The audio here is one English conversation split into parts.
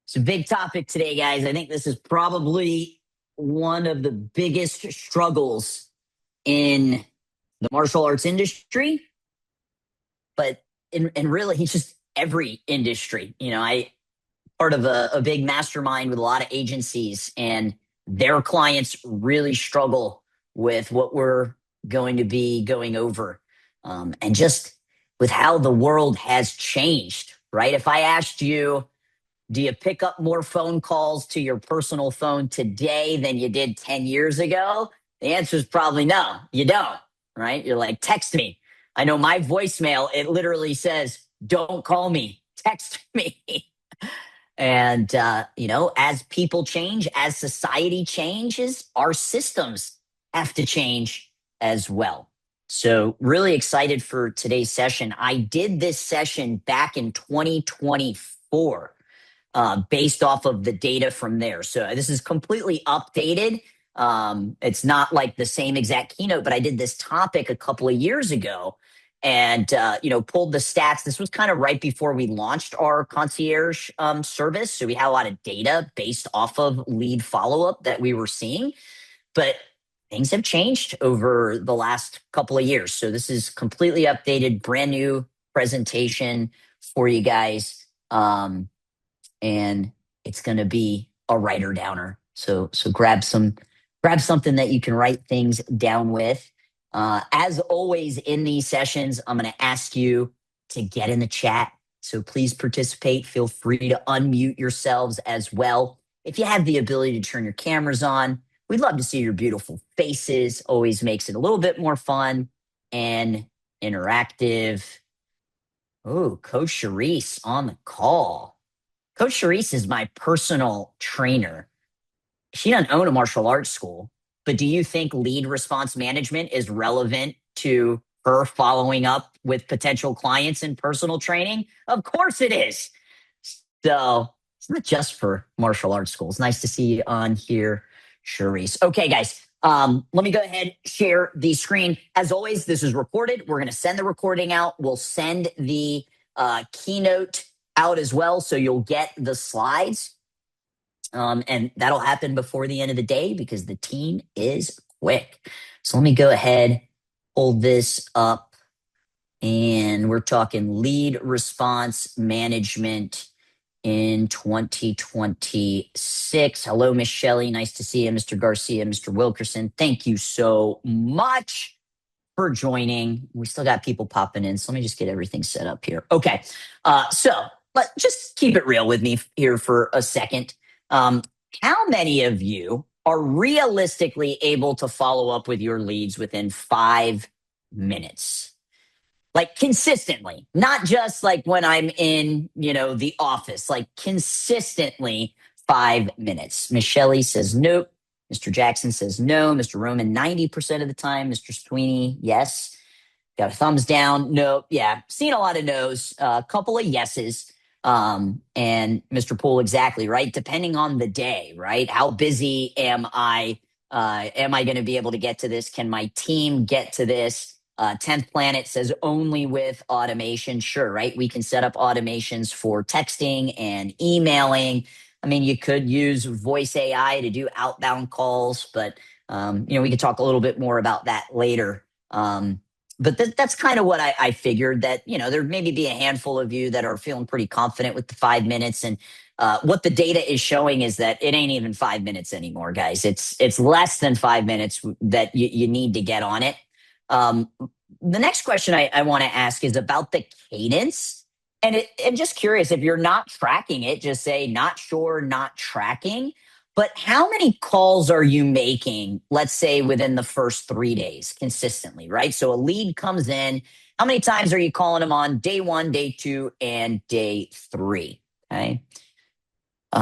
It's a big topic today, guys. I think this is probably one of the biggest struggles in the martial arts industry, but in really just every industry. I part of a big mastermind with a lot of agencies, and their clients really struggle with what we're going to be going over, and just with how the world has changed. Right? If I asked you, do you pick up more phone calls to your personal phone today than you did 10 years ago? The answer is probably no, you don't, right? You're like, text me. I know my voicemail, it literally says, don't call me, text me. And, as people change, as society changes, our systems have to change as well. So, really excited for today's session. I did this session back in 2024 based off of the data from there. So this is completely updated. It's not like the same exact keynote, but I did this topic a couple of years ago and, pulled the stats. This was kind of right before we launched our concierge service. So we had a lot of data based off of lead follow-up that we were seeing, but things have changed over the last couple of years. So this is completely updated, brand new presentation for you guys. And it's going to be a writer downer. So grab something that you can write things down with. As always in these sessions, I'm going to ask you to get in the chat. So please participate. Feel free to unmute yourselves as well. If you have the ability to turn your cameras on, we'd love to see your beautiful faces. Always makes it a little bit more fun and interactive. Oh, Coach Cris on the call. Coach Cris is my personal trainer. She doesn't own a martial arts school, but do you think lead response management is relevant to her following up with potential clients in personal training? Of course it is. So it's not just for martial arts schools. Nice to see you on here, Cris. Okay, guys, let me go ahead, share the screen. As always, this is recorded. We're going to send the recording out. We'll send the keynote out as well, so you'll get the slides. And that'll happen before the end of the day because the team is quick. So let me go ahead, hold this up, and we're talking lead response management in 2026. Hello, Miss Shelley. Nice to see you, Mr. Garcia, Mr. Wilkerson. Thank you so much for joining. We still got people popping in, so let me just get everything set up here. Okay, but just keep it real with me here for a second. How many of you are realistically able to follow up with your leads within 5 minutes? Like consistently, not just like when I'm in, the office, like consistently 5 minutes. Miss Shelley says nope. Mr. Jackson says no. Mr. Roman, 90% of the time. Mr. Sweeney, yes. Got a thumbs down. Nope. Yeah. Seen a lot of no's, a couple of yeses. And Mr. Poole, exactly, right? Depending on the day, right? How busy am I? Am I going to be able to get to this? Can my team get to this? 10th Planet says only with automation. Sure, right? We can set up automations for texting and emailing. I mean, you could use voice AI to do outbound calls, but, we could talk a little bit more about that later. But that's kind of what I figured, that, there maybe be a handful of you that are feeling pretty confident with the 5 minutes. And what the data is showing is that it ain't even 5 minutes anymore, guys. It's less than 5 minutes that you need to get on it. The next question I want to ask is about the cadence. And I'm just curious, if you're not tracking it, just say not sure, not tracking. But how many calls are you making, let's say, within the first 3 days consistently, right? So a lead comes in. How many times are you calling them on day 1, day 2, and day 3? Okay.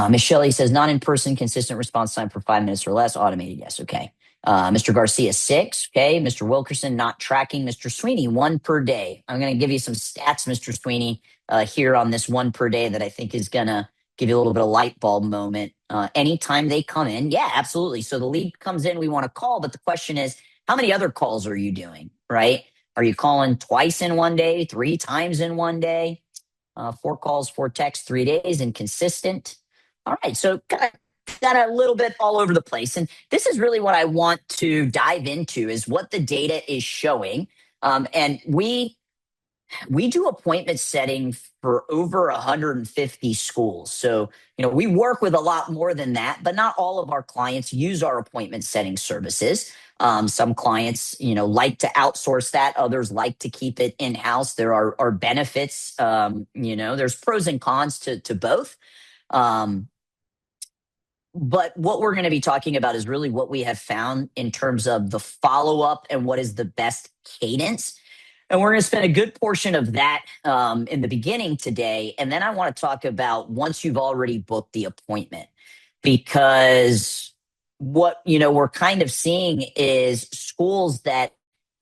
Ms. Shelley says not in person, consistent response time for 5 minutes or less, automated. Yes. Okay. Mr. Garcia, 6. Okay. Mr. Wilkerson, not tracking. Mr. Sweeney, 1 per day. I'm going to give you some stats, Mr. Sweeney, here on this 1 per day that I think is going to give you a little bit of light bulb moment. Anytime they come in. Yeah, absolutely. So the lead comes in, we want to call, but the question is, how many other calls are you doing, right? Are you calling twice in 1 day, 3 times in 1 day? 4 calls, 4 texts, 3 days, and consistent. All right, so got a little bit all over the place, and this is really what I want to dive into is what the data is showing. And we do appointment setting for over 150 schools. So, we work with a lot more than that, but not all of our clients use our appointment setting services. Some clients, like to outsource that. Others like to keep it in house. There are benefits. There's pros and cons to both. Um, but what we're going to be talking about is really what we have found in terms of the follow up and what is the best cadence. And we're going to spend a good portion of that in the beginning today. And then I want to talk about once you've already booked the appointment, because what we're kind of seeing is schools that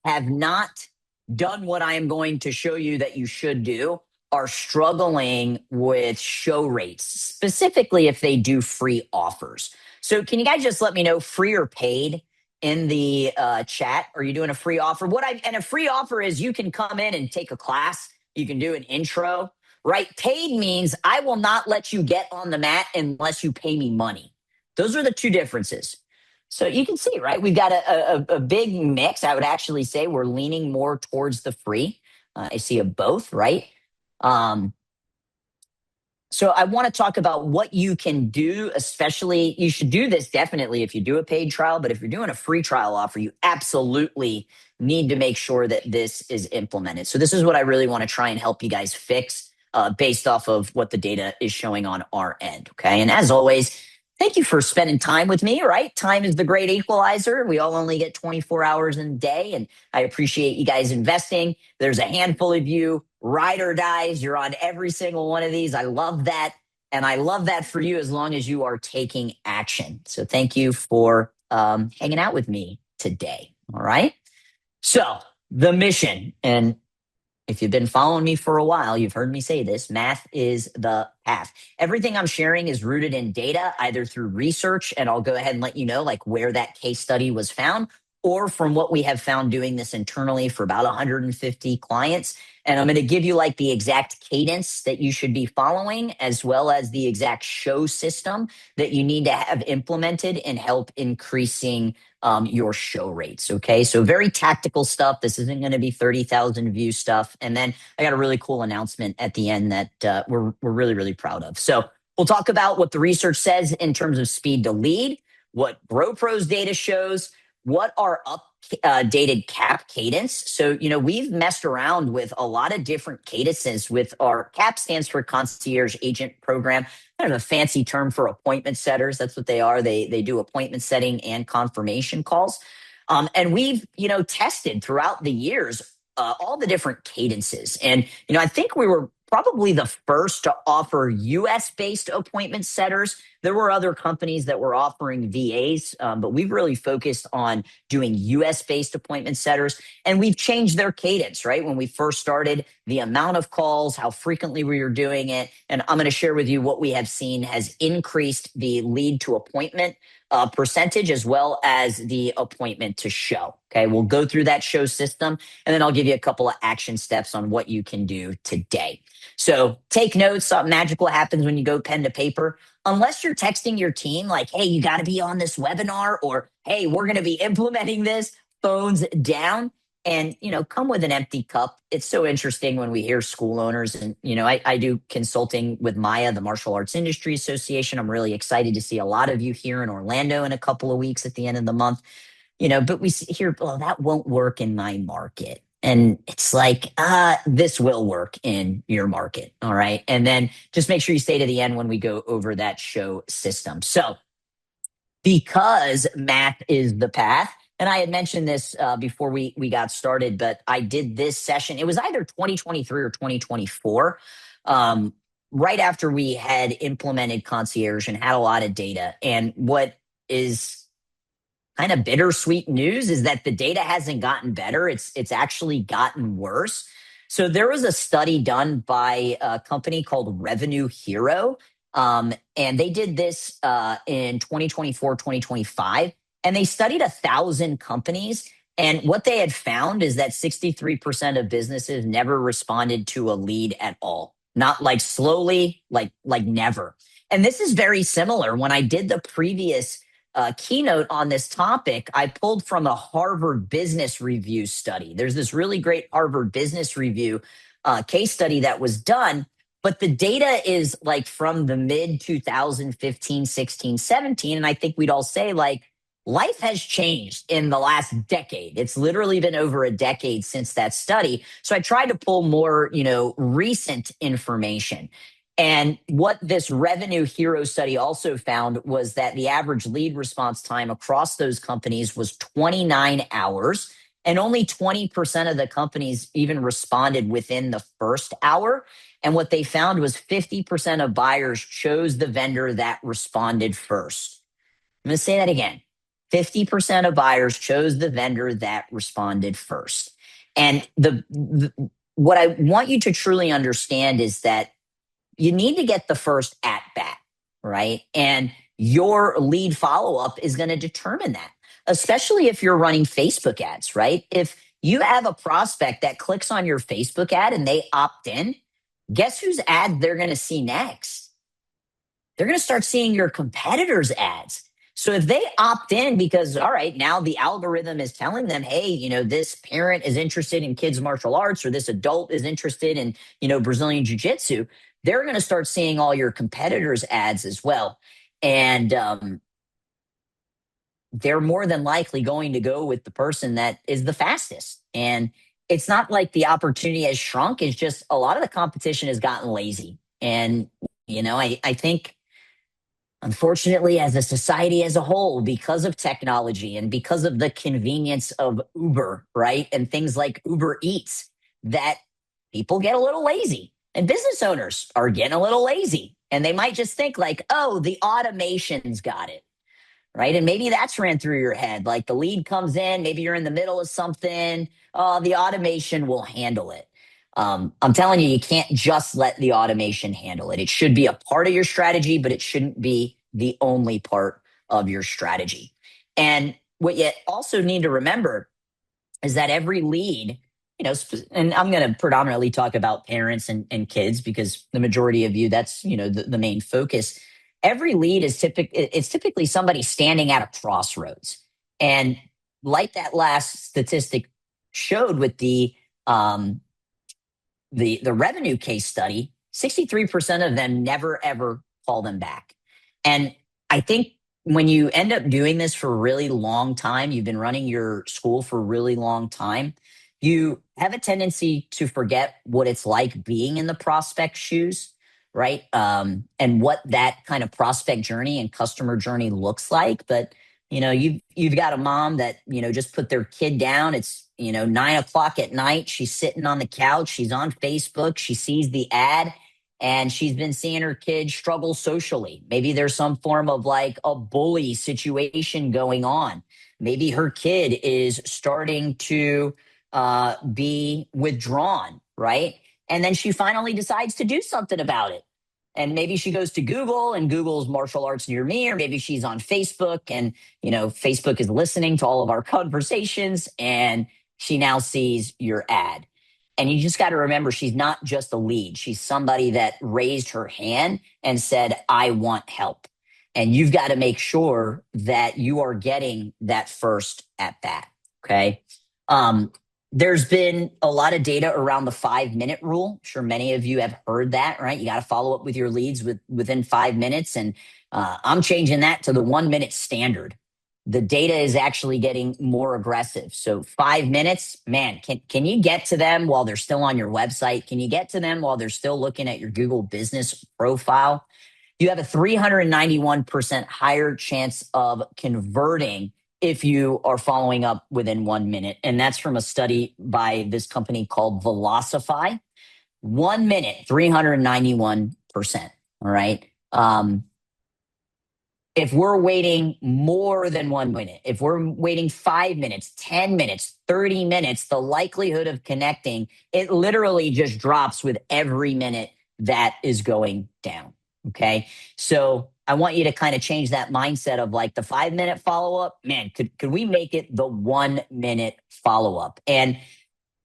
have not done what I am going to show you that you should do are struggling with show rates, specifically if they do free offers. So, can you guys just let me know, free or paid, in the chat? Are you doing a free offer? And a free offer is you can come in and take a class. You can do an intro, right? Paid means I will not let you get on the mat unless you pay me money. Those are the two differences. So you can see, right? We've got a big mix. I would actually say we're leaning more towards the free. I see a both, right? Um, so I want to talk about what you can do, especially you should do this definitely if you do a paid trial, but if you're doing a free trial offer, you absolutely need to make sure that this is implemented. So this is what I really want to try and help you guys fix based off of what the data is showing on our end. Okay. And as always, thank you for spending time with me, right? Time is the great equalizer. We all only get 24 hours in a day, and I appreciate you guys investing. There's a handful of you, ride or dies. You're on every single one of these. I love that. And I love that for you as long as you are taking action. So thank you for hanging out with me today. All right. So the mission, and if you've been following me for a while, you've heard me say this: math is the path. Everything I'm sharing is rooted in data, either through research, and I'll go ahead and let you know like where that case study was found, or from what we have found doing this internally for about 150 clients. And I'm going to give you like the exact cadence that you should be following, as well as the exact show system that you need to have implemented and help increasing your show rates. Okay. So very tactical stuff. This isn't going to be 30,000 view stuff. And then I got a really cool announcement at the end that we're really, really proud of. So we'll talk about what the research says in terms of speed to lead, what GrowPro's data shows, what our updated CAP cadence. So, we've messed around with a lot of different cadences with our CAP stands for Concierge Agent Program. Kind of a fancy term for appointment setters. That's what they are. They do appointment setting and confirmation calls. And we've, tested throughout the years all the different cadences. And, I think we were probably the first to offer US based appointment setters. There were other companies that were offering VAs, but we've really focused on doing US based appointment setters. And we've changed their cadence, right? When we first started, the amount of calls, how frequently we were doing it. And I'm going to share with you what we have seen has increased the lead to appointment percentage, as well as the appointment to show. Okay. We'll go through that show system, and then I'll give you a couple of action steps on what you can do today. So take notes. Something magical happens when you go pen to paper. Unless you're texting your team like, hey, you got to be on this webinar, or hey, we're going to be implementing this, phones down, and come with an empty cup. It's so interesting when we hear school owners, and I do consulting with Maya, the Martial Arts Industry Association. I'm really excited to see a lot of you here in Orlando in a couple of weeks at the end of the month. But we hear, well, that won't work in my market. And it's like, this will work in your market. All right. And then just make sure you stay to the end when we go over that show system. So because math is the path, and I had mentioned this before we got started, but I did this session. It was either 2023 or 2024, right after we had implemented Concierge and had a lot of data. And what is kind of bittersweet news is that the data hasn't gotten better. It's actually gotten worse. So there was a study done by a company called Revenue Hero. And they did this in 2024, 2025. And they studied 1,000 companies. And what they had found is that 63% of businesses never responded to a lead at all. Not like slowly, like never. And this is very similar. When I did the previous keynote on this topic, I pulled from a Harvard Business Review study. There's this really great Harvard Business Review case study that was done, but the data is like from the mid 2015, 16, 17. And I think we'd all say, like, life has changed in the last decade. It's literally been over a decade since that study. So I tried to pull more, recent information. And what this Revenue Hero study also found was that the average lead response time across those companies was 29 hours, and only 20% of the companies even responded within the first hour. And what they found was 50% of buyers chose the vendor that responded first. I'm going to say that again. 50% of buyers chose the vendor that responded first. And what I want you to truly understand is that you need to get the first at bat, right? And your lead follow up is going to determine that, especially if you're running Facebook ads, right? If you have a prospect that clicks on your Facebook ad and they opt in, guess whose ad they're going to see next? They're going to start seeing your competitors' ads. So if they opt in because, all right, now the algorithm is telling them, hey, this parent is interested in kids martial arts, or this adult is interested in, Brazilian jiu-jitsu, they're going to start seeing all your competitors' ads as well. And they're more than likely going to go with the person that is the fastest. And it's not like the opportunity has shrunk. It's just a lot of the competition has gotten lazy. And, I think, unfortunately, as a society as a whole, because of technology and because of the convenience of Uber, right? And things like Uber Eats, that people get a little lazy, and business owners are getting a little lazy. And they might just think like, oh, the automation's got it, right? And maybe that's ran through your head. Like the lead comes in, maybe you're in the middle of something. Oh, the automation will handle it. I'm telling you, you can't just let the automation handle it. It should be a part of your strategy, but it shouldn't be the only part of your strategy. And what you also need to remember is that every lead, and I'm going to predominantly talk about parents and kids because the majority of you, that's, the main focus. Every lead is typically somebody standing at a crossroads. And like that last statistic showed with the revenue case study, 63% of them never ever call them back. And I think when you end up doing this for a really long time, you've been running your school for a really long time, you have a tendency to forget what it's like being in the prospect shoes, right? And what that kind of prospect journey and customer journey looks like. But you've got a mom that just put their kid down. It's 9 o'clock at night. She's sitting on the couch. She's on Facebook. She sees the ad, and she's been seeing her kid struggle socially. Maybe there's some form of like a bully situation going on. Maybe her kid is starting to be withdrawn, right? And then she finally decides to do something about it. And maybe she goes to Google and Google's martial arts near me, or maybe she's on Facebook and, Facebook is listening to all of our conversations and she now sees your ad. And you just got to remember, she's not just a lead. She's somebody that raised her hand and said, I want help. And you've got to make sure that you are getting that first at bat. Okay. There's been a lot of data around the 5-minute rule. I'm sure many of you have heard that, right? You got to follow up with your leads within 5 minutes. And I'm changing that to the 1-minute standard. The data is actually getting more aggressive. So 5 minutes, man, can you get to them while they're still on your website? Can you get to them while they're still looking at your Google business profile? You have a 391% higher chance of converting if you are following up within 1 minute. And that's from a study by this company called Velocify. 1 minute, 391%. All right. If we're waiting more than 1 minute, if we're waiting 5 minutes, 10 minutes, 30 minutes, the likelihood of connecting, it literally just drops with every minute that is going down. Okay. So I want you to kind of change that mindset of like the 5-minute follow-up. Man, could we make it the 1 minute follow-up? And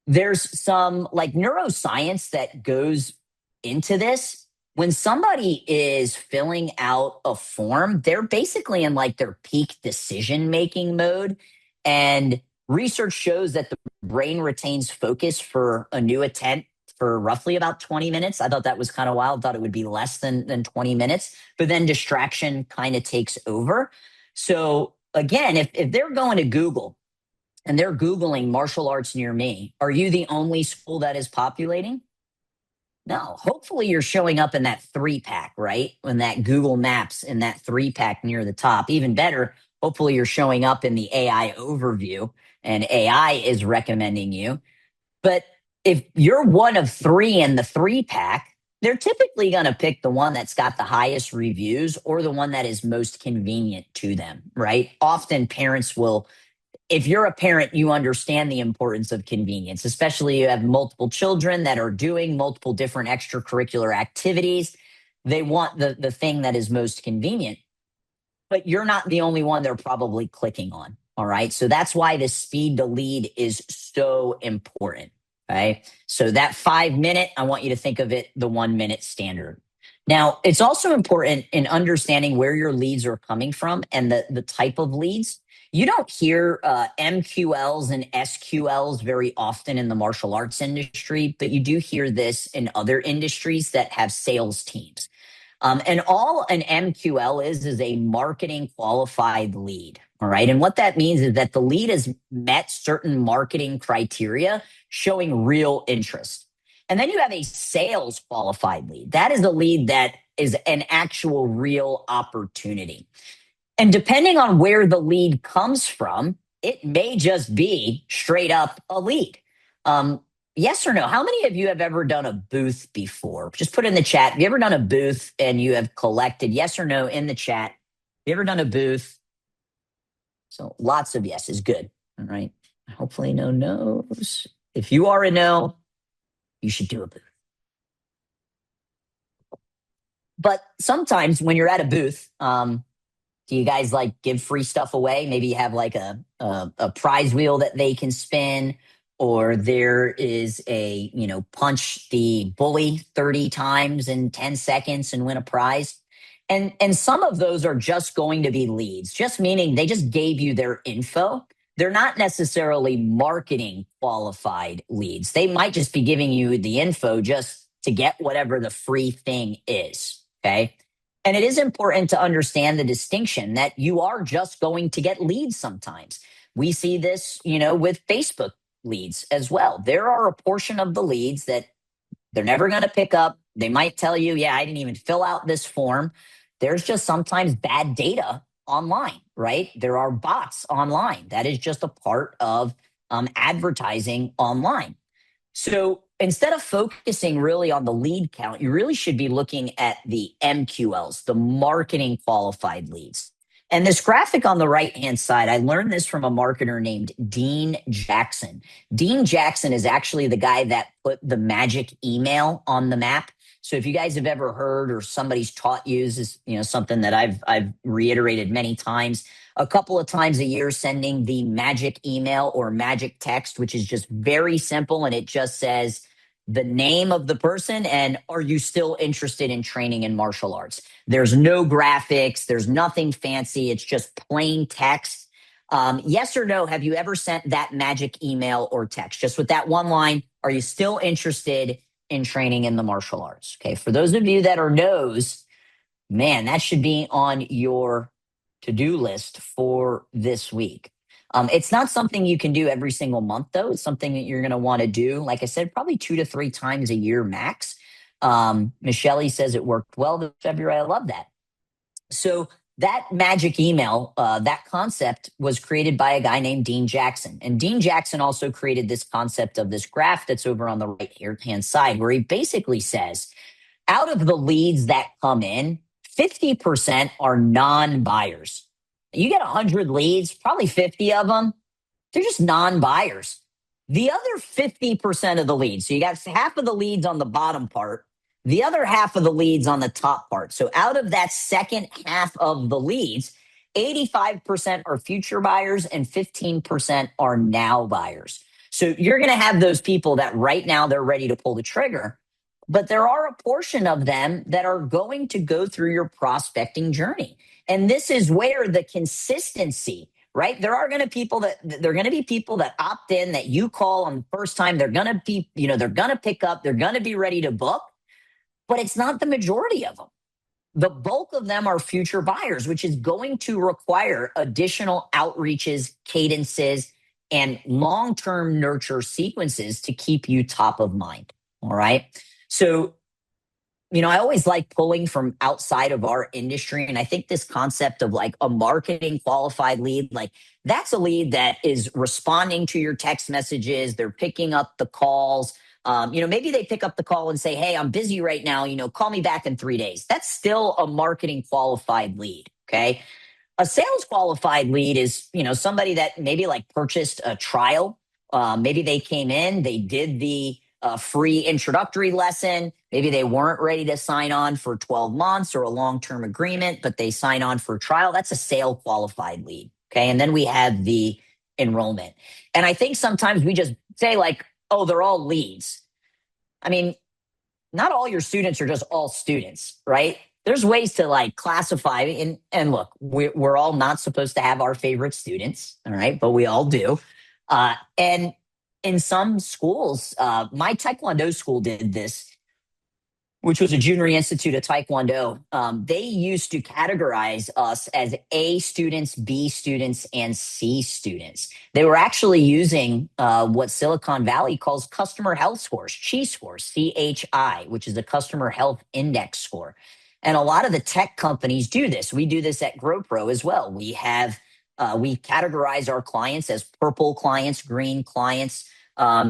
there's some like neuroscience that goes into this when somebody is filling out a form, they're basically in like their peak decision making mode. And research shows that the brain retains focus for a new attempt for roughly about 20 minutes. I thought that was kind of wild. Thought it would be less than 20 minutes, but then distraction kind of takes over. So again, if they're going to Google and they're Googling martial arts near me, are you the only school that is populating? No, hopefully you're showing up in that three pack, right? In that Google Maps, in that three pack near the top. Even better, hopefully you're showing up in the AI overview and AI is recommending you. But if you're one of three in the three pack, they're typically going to pick the one that's got the highest reviews or the one that is most convenient to them, right? Often parents will, if you're a parent, you understand the importance of convenience, especially you have multiple children that are doing multiple different extracurricular activities. They want the thing that is most convenient, but you're not the only one they're probably clicking on. All right. So that's why the speed to lead is so important. Okay. So that 5 minute, I want you to think of it the 1 minute standard. Now, it's also important in understanding where your leads are coming from and the type of leads. You don't hear MQLs and SQLs very often in the martial arts industry, but you do hear this in other industries that have sales teams. And all an MQL is a marketing qualified lead. All right. And what that means is that the lead has met certain marketing criteria showing real interest. And then you have a sales qualified lead. That is a lead that is an actual real opportunity. And depending on where the lead comes from, it may just be straight up a lead. Yes or no? How many of you have ever done a booth before? Just put in the chat. Have you ever done a booth and you have collected yes or no in the chat? Have you ever done a booth? So lots of yeses. Good. All right. Hopefully no no's. If you are a no, you should do a booth. But sometimes when you're at a booth, do you guys like give free stuff away? Maybe you have like a prize wheel that they can spin, or there is a, punch the bully 30 times in 10 seconds and win a prize. And some of those are just going to be leads, just meaning they just gave you their info. They're not necessarily marketing qualified leads. They might just be giving you the info just to get whatever the free thing is. Okay. And it is important to understand the distinction that you are just going to get leads sometimes. We see this, with Facebook leads as well. There are a portion of the leads that they're never going to pick up. They might tell you, yeah, I didn't even fill out this form. There's just sometimes bad data online, right? There are bots online. That is just a part of advertising online. So instead of focusing really on the lead count, you really should be looking at the MQLs, the marketing qualified leads. And this graphic on the right-hand side, I learned this from a marketer named Dean Jackson. Dean Jackson is actually the guy that put the magic email on the map. So if you guys have ever heard or somebody's taught you, this is something that I've reiterated many times. A couple of times a year, sending the magic email or magic text, which is just very simple, and it just says the name of the person and are you still interested in training in martial arts? There's no graphics. There's nothing fancy. It's just plain text. Yes or no, have you ever sent that magic email or text? Just with that one line, are you still interested in training in the martial arts? Okay, for those of you that are no's, man, that should be on your to-do list for this week. It's not something you can do every single month, though. It's something that you're going to want to do, like I said, probably 2 to 3 times a year max. Michelle says it worked well this February. I love that. So that magic email, that concept was created by a guy named Dean Jackson. And Dean Jackson also created this concept of this graph that's over on the right-hand side, where he basically says, out of the leads that come in, 50% are non-buyers. You get 100 leads, probably 50 of them, they're just non-buyers. The other 50% of the leads, so you got half of the leads on the bottom part, the other half of the leads on the top part. So out of that second half of the leads, 85% are future buyers and 15% are now buyers. So you're going to have those people that right now they're ready to pull the trigger. but there are a portion of them that are going to go through your prospecting journey. And this is where the consistency, right? There are going to be people that opt in that you call on the first time. They're going to be, they're going to pick up, they're going to be ready to book, but it's not the majority of them. The bulk of them are future buyers, which is going to require additional outreaches, cadences, and long term nurture sequences to keep you top of mind. All right. So, I always like pulling from outside of our industry. And I think this concept of like a marketing qualified lead, like that's a lead that is responding to your text messages. They're picking up the calls. Maybe they pick up the call and say, hey, I'm busy right now. Call me back in 3 days. That's still a marketing qualified lead. Okay. A sales qualified lead is, somebody that maybe like purchased a trial. Maybe they came in, they did the free introductory lesson. Maybe they weren't ready to sign on for 12 months or a long-term agreement, but they sign on for a trial. That's a sale qualified lead. Okay. And then we have the enrollment. And I think sometimes we just say like, oh, they're all leads. I mean, not all your students are just all students, right? There's ways to like classify and look, we're all not supposed to have our favorite students, all right, but we all do. And in some schools, my Taekwondo school did this, which was a junior institute of Taekwondo. They used to categorize us as A students, B students, and C students. They were actually using what Silicon Valley calls customer health scores, CHI scores, CHI, which is a customer health index score. And a lot of the tech companies do this. We do this at GrowPro as well. We categorize our clients as purple clients, green clients,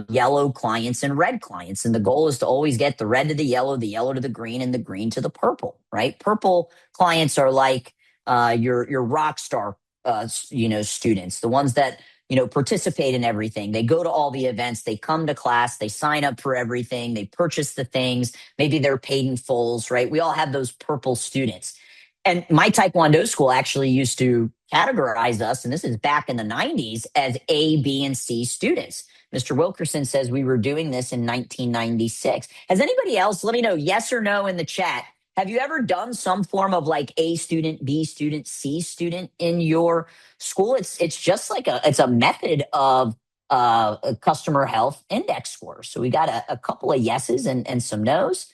yellow clients, and red clients. And the goal is to always get the red to the yellow to the green, and the green to the purple, right? Purple clients are like your rock star, students, the ones that, participate in everything. They go to all the events, they come to class, they sign up for everything, they purchase the things. Maybe they're paid in fulls, right? We all have those purple students. And my Taekwondo school actually used to categorize us, and this is back in the 90s, as A, B, and C students. Mr. Wilkerson says we were doing this in 1996. Has anybody else, let me know yes or no in the chat. Have you ever done some form of like A student, B student, C student in your school? It's just like it's a method of a customer health index score. So we got a couple of yeses and some nos.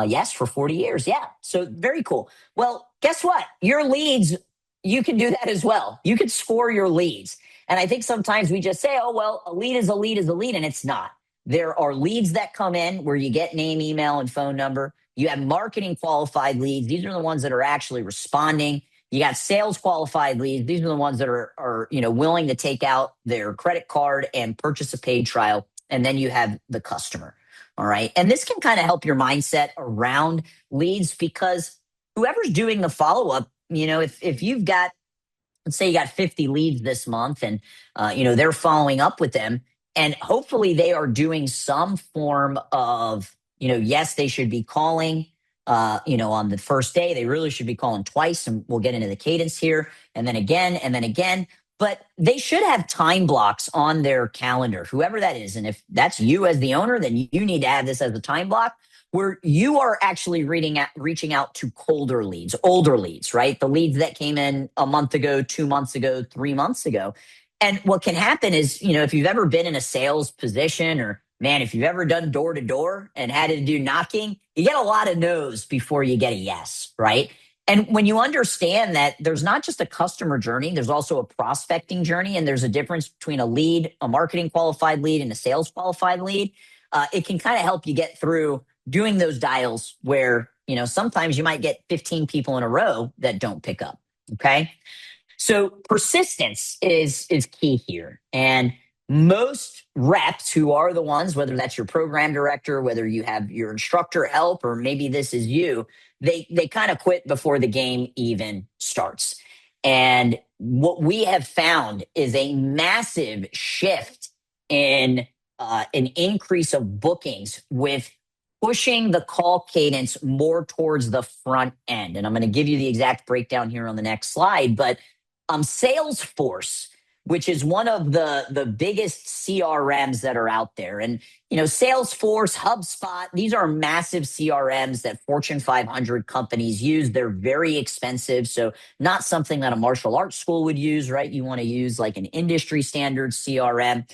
Yes, for 40 years. Yeah. So very cool. Well, guess what? Your leads, you can do that as well. You can score your leads. And I think sometimes we just say, oh, well, a lead is a lead is a lead, and it's not. There are leads that come in where you get name, email, and phone number. You have marketing qualified leads. These are the ones that are actually responding. You got sales qualified leads. These are the ones that are willing to take out their credit card and purchase a paid trial. And then you have the customer. All right. And this can kind of help your mindset around leads, because whoever's doing the follow-up, if you've got, let's say you got 50 leads this month, and they're following up with them, and hopefully they are doing some form of, yes, they should be calling, on the first day. They really should be calling twice, and we'll get into the cadence here, and then again, and then again. But they should have time blocks on their calendar, whoever that is. And if that's you as the owner, then you need to have this as a time block where you are actually reaching out to colder leads, older leads, right? The leads that came in a month ago, 2 months ago, 3 months ago. And what can happen is, if you've ever been in a sales position, or man, if you've ever done door to door and had to do knocking, you get a lot of no's before you get a yes, right? And when you understand that there's not just a customer journey, there's also a prospecting journey, and there's a difference between a lead, a marketing qualified lead, and a sales qualified lead, it can kind of help you get through doing those dials where, sometimes you might get 15 people in a row that don't pick up. Okay. So persistence is key here. And most reps, who are the ones, whether that's your program director, whether you have your instructor help, or maybe this is you, they kind of quit before the game even starts. And what we have found is a massive shift in an increase of bookings with pushing the call cadence more towards the front end. And I'm going to give you the exact breakdown here on the next slide. But Salesforce, which is one of the biggest CRMs that are out there. And Salesforce, HubSpot, these are massive CRMs that Fortune 500 companies use. They're very expensive, so not something that a martial arts school would use, right? You want to use like an industry standard CRM.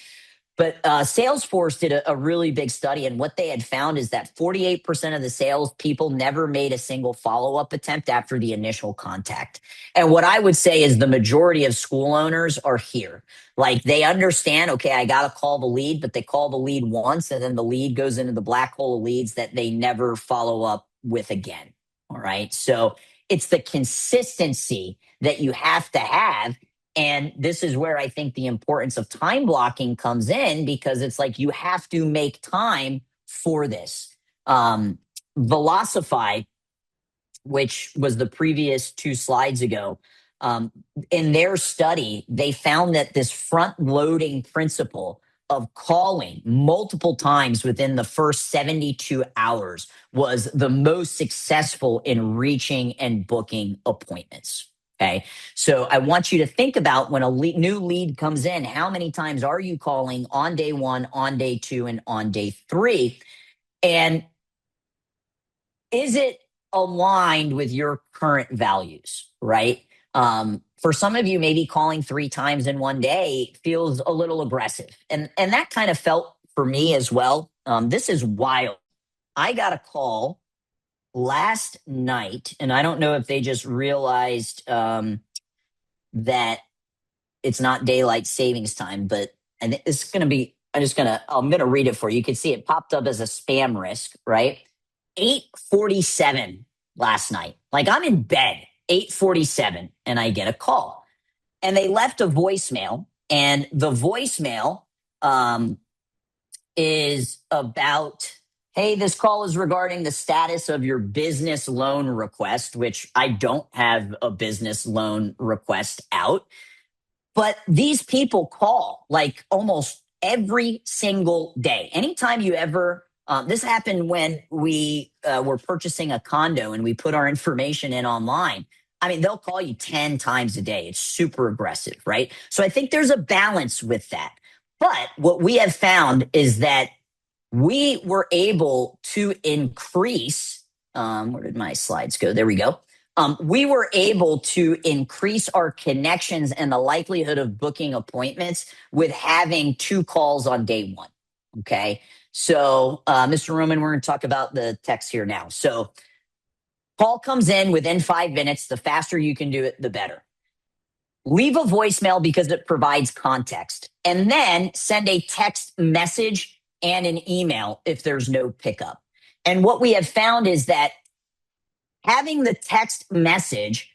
But Salesforce did a really big study, and what they had found is that 48% of the salespeople never made a single follow-up attempt after the initial contact. And what I would say is the majority of school owners are here. Like they understand, okay, I got to call the lead, but they call the lead once, and then the lead goes into the black hole of leads that they never follow up with again. All right. So it's the consistency that you have to have, and this is where I think the importance of time blocking comes in, because it's like you have to make time for this. Velocify, which was the previous two slides ago, in their study, they found that this front loading principle of calling multiple times within the first 72 hours was the most successful in reaching and booking appointments. Okay. So I want you to think about when a new lead comes in, how many times are you calling on day one, on day two, and on day three? And is it aligned with your current values, right? For some of you, maybe calling 3 times in one day feels a little aggressive. And that kind of felt for me as well. This is wild. I got a call last night, and I don't know if they just realized that it's not daylight savings time, but and it's going to be, I'm going to read it for you. You can see it popped up as a spam risk, right? 8:47 last night. Like I'm in bed, 8:47, and I get a call. And they left a voicemail, and the voicemail is about, hey, this call is regarding the status of your business loan request, which I don't have a business loan request out. But these people call like almost every single day. Anytime you ever, this happened when we were purchasing a condo and we put our information in online. I mean, they'll call you 10 times a day. It's super aggressive, right? So I think there's a balance with that. But what we have found is that we were able to increase, where did my slides go? There we go. We were able to increase our connections and the likelihood of booking appointments with having 2 calls on day one. Okay. So, Mr. Roman, we're going to talk about the text here now. So, call comes in within 5 minutes. The faster you can do it, the better. Leave a voicemail because it provides context, and then send a text message and an email if there's no pickup. And what we have found is that having the text message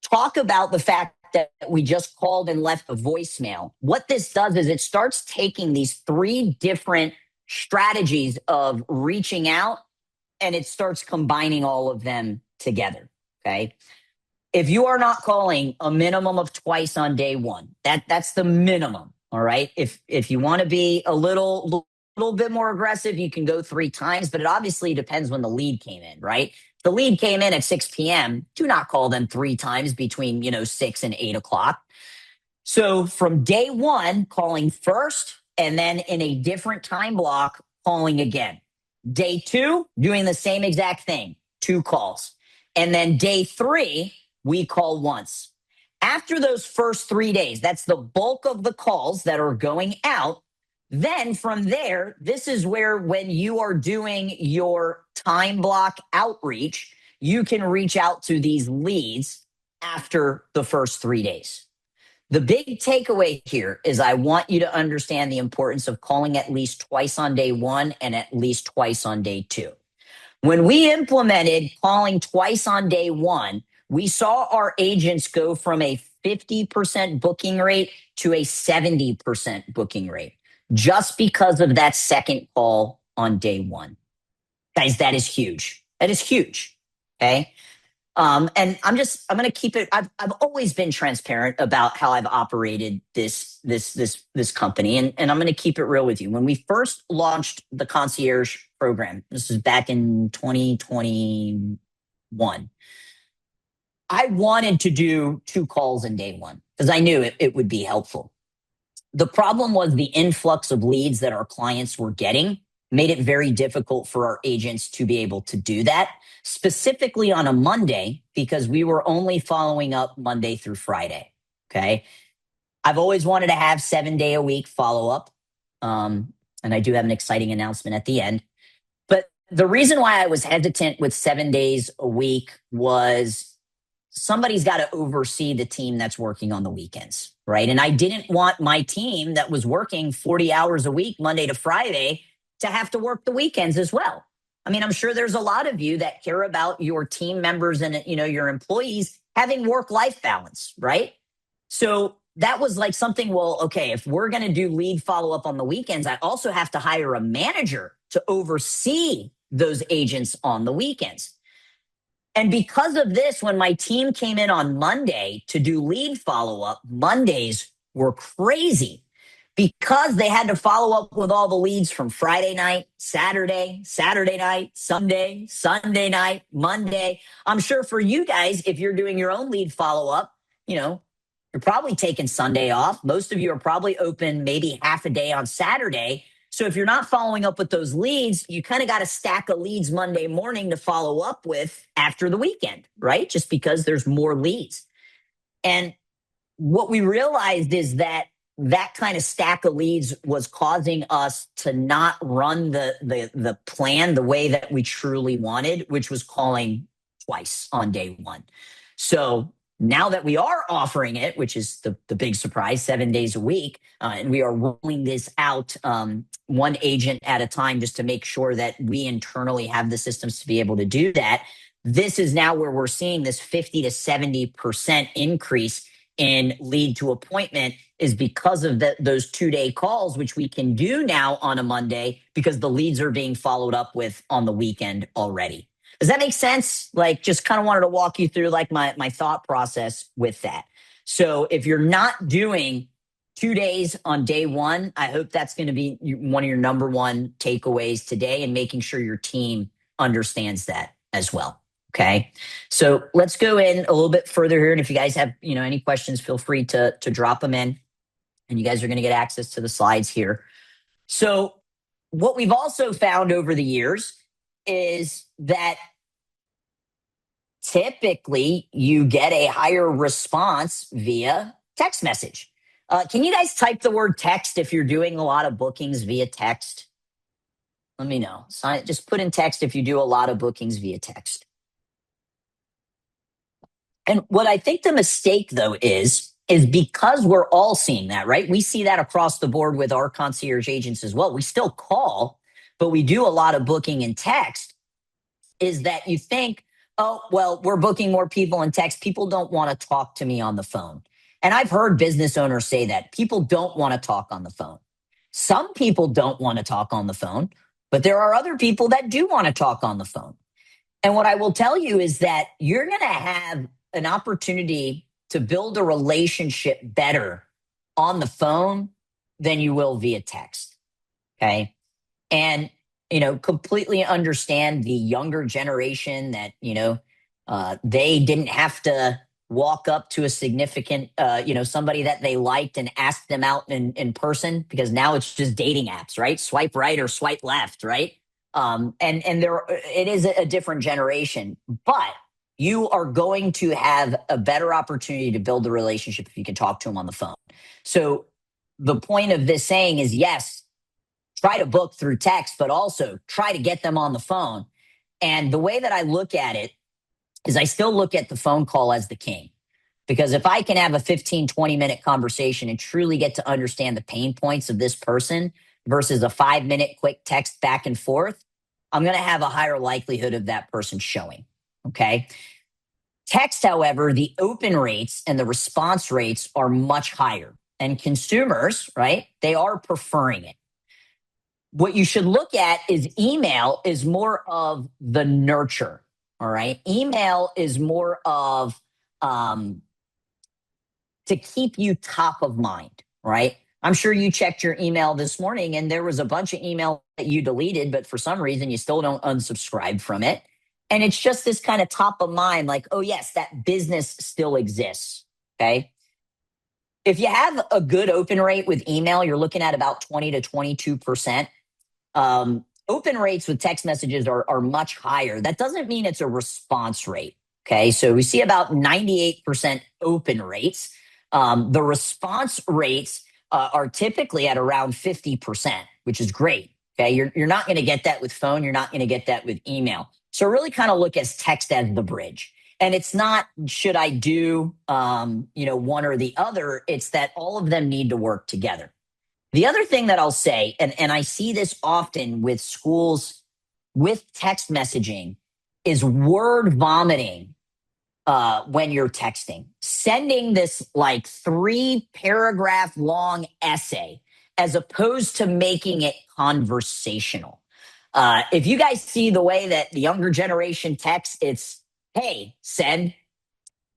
talk about the fact that we just called and left a voicemail, what this does is it starts taking these 3 different strategies of reaching out, and it starts combining all of them together. Okay. If you are not calling a minimum of twice on day one, that's the minimum. All right. If you want to be a little bit more aggressive, you can go 3 times, but it obviously depends when the lead came in, right? If the lead came in at 6 p.m., do not call them 3 times between 6 and 8 o'clock. So from day one, calling first, and then in a different time block, calling again. Day 2, doing the same exact thing, 2 calls. And then day 3, we call once. After those first 3 days, that's the bulk of the calls that are going out. Then from there, this is where when you are doing your time block outreach, you can reach out to these leads after the first 3 days. The big takeaway here is I want you to understand the importance of calling at least twice on day 1 and at least twice on day 2. When we implemented calling twice on day 1, we saw our agents go from a 50% booking rate to a 70% booking rate just because of that second call on day 1. Guys, that is huge. That is huge. Okay. And I'm going to keep it. I've always been transparent about how I've operated this company, and I'm going to keep it real with you. When we first launched the concierge program, this is back in 2021, I wanted to do 2 calls in day 1 because I knew it would be helpful. The problem was the influx of leads that our clients were getting made it very difficult for our agents to be able to do that, specifically on a Monday, because we were only following up Monday through Friday. Okay. I've always wanted to have 7 day a week follow up. And I do have an exciting announcement at the end. But the reason why I was hesitant with 7 days a week was somebody's got to oversee the team that's working on the weekends, right? And I didn't want my team that was working 40 hours a week, Monday to Friday, to have to work the weekends as well. I mean, I'm sure there's a lot of you that care about your team members and, your employees having work-life balance, right? So that was like something, well, okay, if we're going to do lead follow-up on the weekends, I also have to hire a manager to oversee those agents on the weekends. And because of this, when my team came in on Monday to do lead follow up, Mondays were crazy because they had to follow up with all the leads from Friday night, Saturday night, Sunday night, Monday. I'm sure for you guys, if you're doing your own lead follow up, you're probably taking Sunday off. Most of you are probably open maybe half a day on Saturday. So if you're not following up with those leads, you kind of got a stack of leads Monday morning to follow up with after the weekend, right? Just because there's more leads. And what we realized is that kind of stack of leads was causing us to not run the plan the way that we truly wanted, which was calling twice on day one. So now that we are offering it, which is the big surprise, 7 days a week, and we are rolling this out one agent at a time just to make sure that we internally have the systems to be able to do that. This is now where we're seeing this 50 to 70% increase in lead to appointment is because of those 2 day calls, which we can do now on a Monday because the leads are being followed up with on the weekend already. Does that make sense? Like, just kind of wanted to walk you through like my thought process with that. So if you're not doing 2 days on day one, I hope that's going to be one of your number one takeaways today, and making sure your team understands that as well. Okay. So let's go in a little bit further here. And if you guys have, any questions, feel free to drop them in, and you guys are going to get access to the slides here. So what we've also found over the years is that typically you get a higher response via text message. Can you guys type the word text if you're doing a lot of bookings via text? Let me know. Just put in text if you do a lot of bookings via text. And what I think the mistake, though, is because we're all seeing that, right? We see that across the board with our concierge agents as well. We still call, but we do a lot of booking in text, is that you think, oh, well, we're booking more people in text. People don't want to talk to me on the phone. And I've heard business owners say that people don't want to talk on the phone. Some people don't want to talk on the phone, but there are other people that do want to talk on the phone. And what I will tell you is that you're going to have an opportunity to build a relationship better on the phone than you will via text. Okay. And, completely understand the younger generation that, they didn't have to walk up to a significant, somebody that they liked and ask them out in person, because now it's just dating apps, right? Swipe right or swipe left, right? And it is a different generation, but you are going to have a better opportunity to build a relationship if you can talk to them on the phone. So the point of this saying is, yes, try to book through text, but also try to get them on the phone. And the way that I look at it is I still look at the phone call as the king. Because if I can have a 15, 20-minute conversation and truly get to understand the pain points of this person versus a 5-minute quick text back and forth, I'm going to have a higher likelihood of that person showing. Okay. Text, however, the open rates and the response rates are much higher, and consumers, right, they are preferring it. What you should look at is email is more of the nurture. All right. Email is more of to keep you top of mind, right? I'm sure you checked your email this morning and there was a bunch of email that you deleted, but for some reason you still don't unsubscribe from it. And it's just this kind of top of mind, like, oh yes, that business still exists. Okay. If you have a good open rate with email, you're looking at about 20 to 22%. Open rates with text messages are much higher. That doesn't mean it's a response rate. Okay. So we see about 98% open rates. The response rates are typically at around 50%, which is great. Okay. You're not going to get that with phone. You're not going to get that with email. So really kind of look as text as the bridge. And it's not, should I do, one or the other? It's that all of them need to work together. The other thing that I'll say, and I see this often with schools with text messaging, is word vomiting when you're texting. Sending this like 3-paragraph long essay as opposed to making it conversational. If you guys see the way that the younger generation texts, it's, hey, send.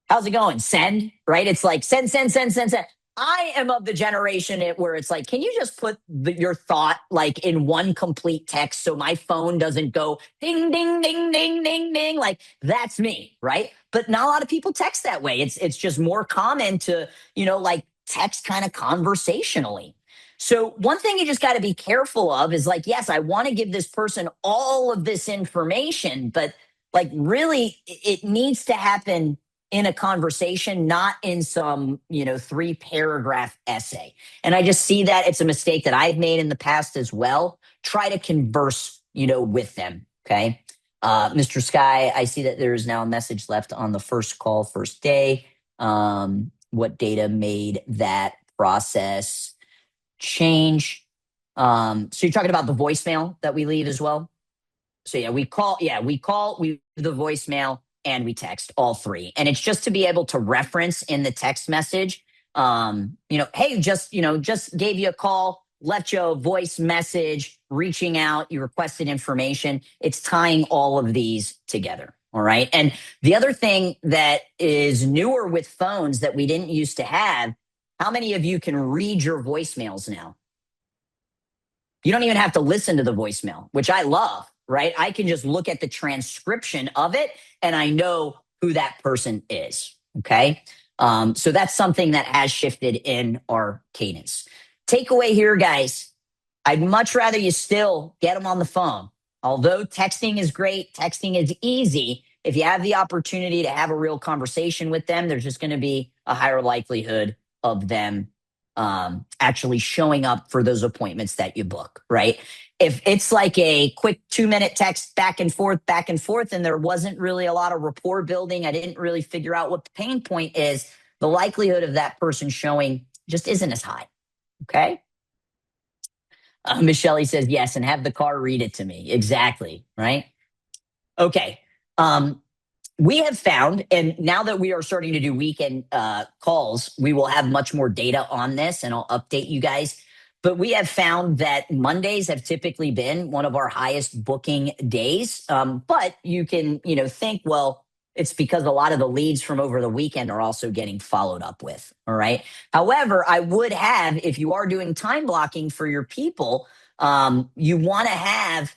How's it going? Send, right? It's like send, send, send, send, send. I am of the generation where it's like, can you just put your thought like in one complete text so my phone doesn't go ding, ding, ding, ding, ding, ding? Like that's me, right? But not a lot of people text that way. It's just more common to, like text kind of conversationally. So one thing you just got to be careful of is like, yes, I want to give this person all of this information, but like really it needs to happen in a conversation, not in some, 3-paragraph essay. And I just see that it's a mistake that I've made in the past as well. Try to converse, with them. Okay. Mr. Sky, I see that there is now a message left on the first call, first day. What data made that process change? So you're talking about the voicemail that we leave as well? So we leave the voicemail and we text all three. And it's just to be able to reference in the text message, hey, just gave you a call, left you a voice message, reaching out, you requested information. It's tying all of these together. All right. And the other thing that is newer with phones that we didn't used to have, how many of you can read your voicemails now? You don't even have to listen to the voicemail, which I love, right? I can just look at the transcription of it and I know who that person is. Okay. So that's something that has shifted in our cadence. Takeaway here, guys. I'd much rather you still get them on the phone. Although texting is great, texting is easy. If you have the opportunity to have a real conversation with them, there's just going to be a higher likelihood of them actually showing up for those appointments that you book, right? If it's like a quick 2-minute text back and forth, and there wasn't really a lot of rapport building, I didn't really figure out what the pain point is, the likelihood of that person showing just isn't as high. Okay. Michelle says yes, and have the car read it to me. Exactly. Right. Okay. We have found, and now that we are starting to do weekend calls, we will have much more data on this and I'll update you guys. But we have found that Mondays have typically been one of our highest booking days. But you can, think, well, it's because a lot of the leads from over the weekend are also getting followed up with. All right. However, I would have, if you are doing time blocking for your people, you want to have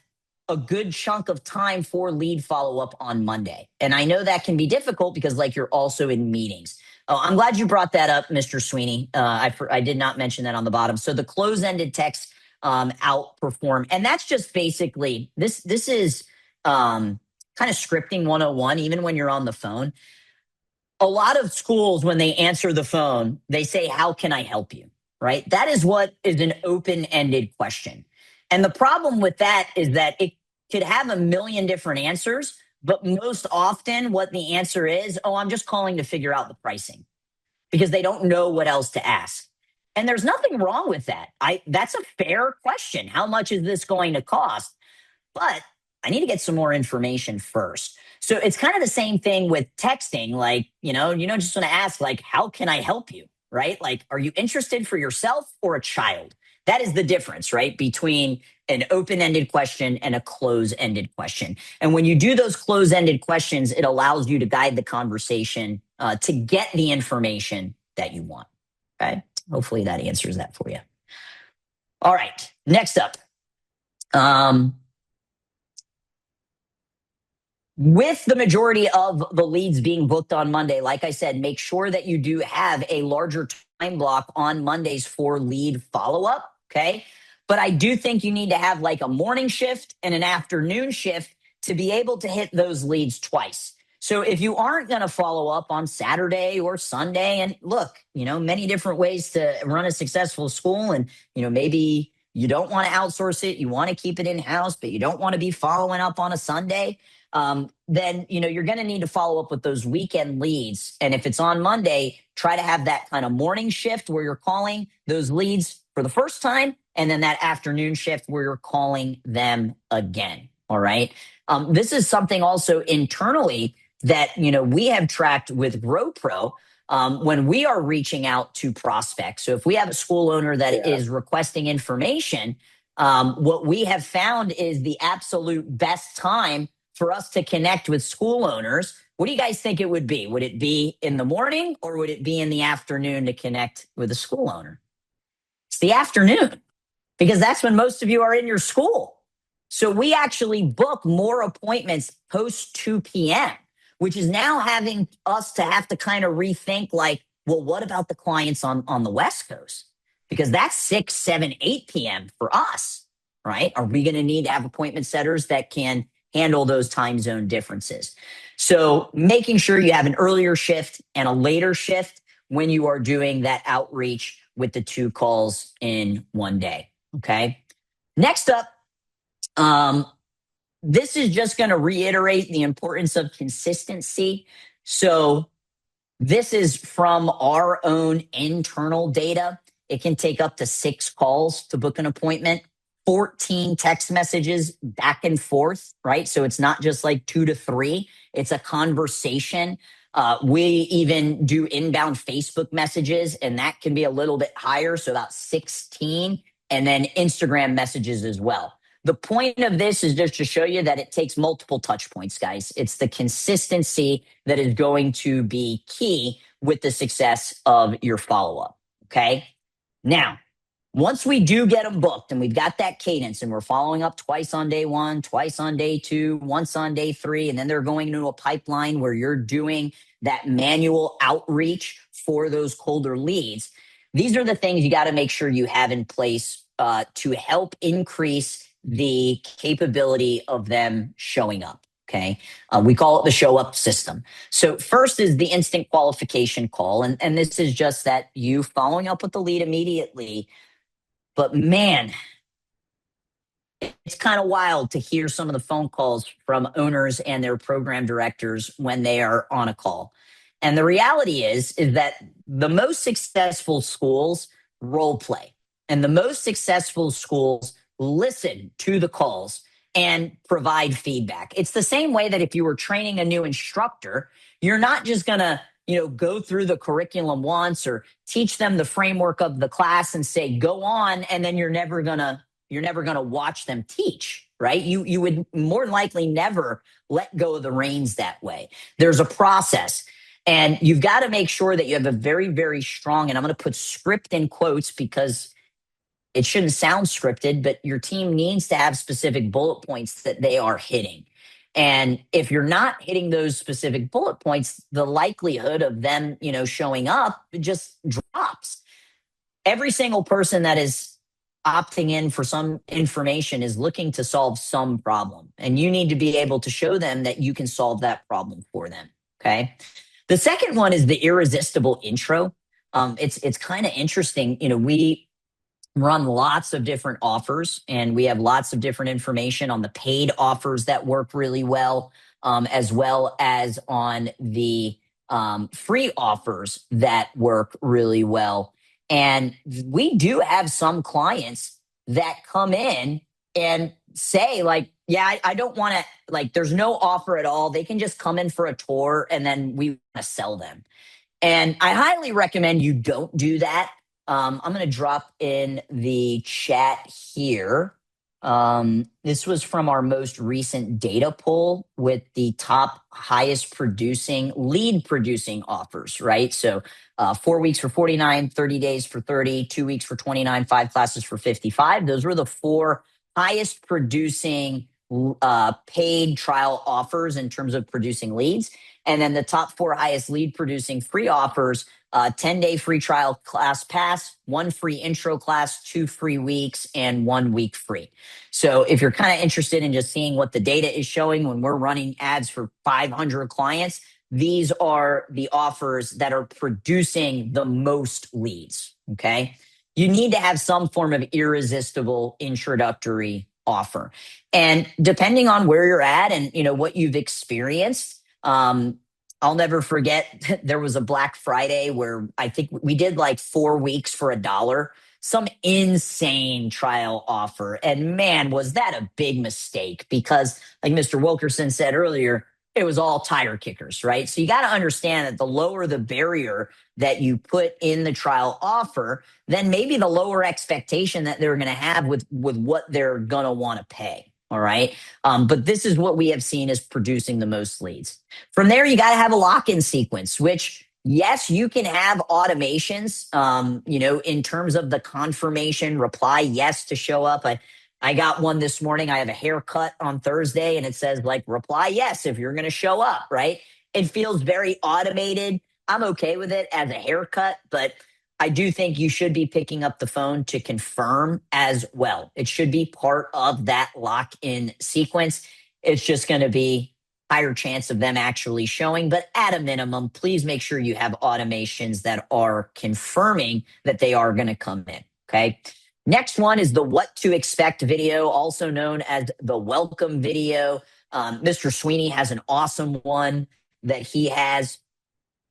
a good chunk of time for lead follow-up on Monday. And I know that can be difficult because like you're also in meetings. Oh, I'm glad you brought that up, Mr. Sweeney. I did not mention that on the bottom. So the close-ended text outperform. And that's just basically, this is kind of scripting 101, even when you're on the phone. A lot of schools, when they answer the phone, they say, how can I help you? Right? That is what is an open-ended question. And the problem with that is that it could have a million different answers, but most often what the answer is, oh, I'm just calling to figure out the pricing because they don't know what else to ask. And there's nothing wrong with that. That's a fair question. How much is this going to cost? But I need to get some more information first. So it's kind of the same thing with texting. Like, just want to ask, like, how can I help you? Right? Like, are you interested for yourself or a child? That is the difference, right? Between an open-ended question and a close-ended question. And when you do those close-ended questions, it allows you to guide the conversation to get the information that you want. Okay. Hopefully that answers that for you. All right. Next up. with the majority of the leads being booked on Monday, like I said, make sure that you do have a larger time block on Mondays for lead follow-up, okay? But I do think you need to have like a morning shift and an afternoon shift to be able to hit those leads twice. So if you aren't going to follow up on Saturday or Sunday, and look, many different ways to run a successful school, and, maybe you don't want to outsource it, you want to keep it in-house, but you don't want to be following up on a Sunday, then you're going to need to follow up with those weekend leads. And if it's on Monday, try to have that kind of morning shift where you're calling those leads for the first time, and then that afternoon shift where you're calling them again. All right. This is something also internally that we have tracked with GrowPro. When we are reaching out to prospects. So if we have a school owner that is requesting information, what we have found is the absolute best time for us to connect with school owners. What do you guys think it would be? Would it be in the morning or would it be in the afternoon to connect with a school owner? It's the afternoon, because that's when most of you are in your school. So we actually book more appointments post 2 p.m., which is now having us to have to kind of rethink, like, well, what about the clients on the West Coast? Because that's 6, 7, 8 p.m. for us, right? Are we going to need to have appointment setters that can handle those time zone differences? So making sure you have an earlier shift and a later shift when you are doing that outreach with the 2 calls in one day, okay? Next up, this is just going to reiterate the importance of consistency. So this is from our own internal data. It can take up to 6 calls to book an appointment, 14 text messages back and forth, right? So it's not just like 2 to 3. It's a conversation. We even do inbound Facebook messages, and that can be a little bit higher, so about 16, and then Instagram messages as well. The point of this is just to show you that it takes multiple touch points, guys. It's the consistency that is going to be key with the success of your follow-up, okay? Now, once we do get them booked and we've got that cadence and we're following up twice on day 1, twice on day 2, once on day 3, and then they're going into a pipeline where you're doing that manual outreach for those colder leads, these are the things you got to make sure you have in place to help increase the capability of them showing up. Okay. We call it the show up system. So first is the instant qualification call. And this is just that you following up with the lead immediately. But man, it's kind of wild to hear some of the phone calls from owners and their program directors when they are on a call. And the reality is that the most successful schools role play, and the most successful schools listen to the calls and provide feedback. It's the same way that if you were training a new instructor, you're not just going to, go through the curriculum once or teach them the framework of the class and say, go on. And then you're never going to watch them teach, right? You would more than likely never let go of the reins that way. There's a process. And you've got to make sure that you have a very, very strong, and I'm going to put script in quotes because it shouldn't sound scripted, but your team needs to have specific bullet points that they are hitting. And if you're not hitting those specific bullet points, the likelihood of them, showing up just drops. Every single person that is opting in for some information is looking to solve some problem. And you need to be able to show them that you can solve that problem for them. Okay. The second one is the irresistible intro. It's kind of interesting. We run lots of different offers, and we have lots of different information on the paid offers that work really well, as well as on the free offers that work really well. And we do have some clients that come in and say, like, yeah, I don't want to, like, there's no offer at all. They can just come in for a tour and then we want to sell them. And I highly recommend you don't do that. I'm going to drop in the chat here. This was from our most recent data poll with the top highest lead producing offers, right? So 4 weeks for 49, 30 days for 30, 2 weeks for 29, 5 classes for 55. Those were the 4 highest producing paid trial offers in terms of producing leads. And then the top 4 highest lead producing free offers, 10-day free trial class pass, 1 free intro class, 2 free weeks, and 1 week free. So if you're kind of interested in just seeing what the data is showing when we're running ads for 500 clients, these are the offers that are producing the most leads. Okay. You need to have some form of irresistible introductory offer. And depending on where you're at and what you've experienced, I'll never forget there was a Black Friday where I think we did like 4 weeks for $1, some insane trial offer. And man, was that a big mistake because, like Mr. Wilkerson said earlier, it was all tire kickers, right? So you got to understand that the lower the barrier that you put in the trial offer, then maybe the lower expectation that they're going to have with what they're going to want to pay. All right. But this is what we have seen as producing the most leads. From there, you got to have a lock-in sequence, which, yes, you can have automations, in terms of the confirmation, reply yes to show up. I got one this morning. I have a haircut on Thursday and it says like reply yes if you're going to show up, right? It feels very automated. I'm okay with it as a haircut, but I do think you should be picking up the phone to confirm as well. It should be part of that lock-in sequence. It's just going to be higher chance of them actually showing. But at a minimum, please make sure you have automations that are confirming that they are going to come in. Okay. Next one is the what to expect video, also known as the welcome video. Mr. Sweeney has an awesome one that he has.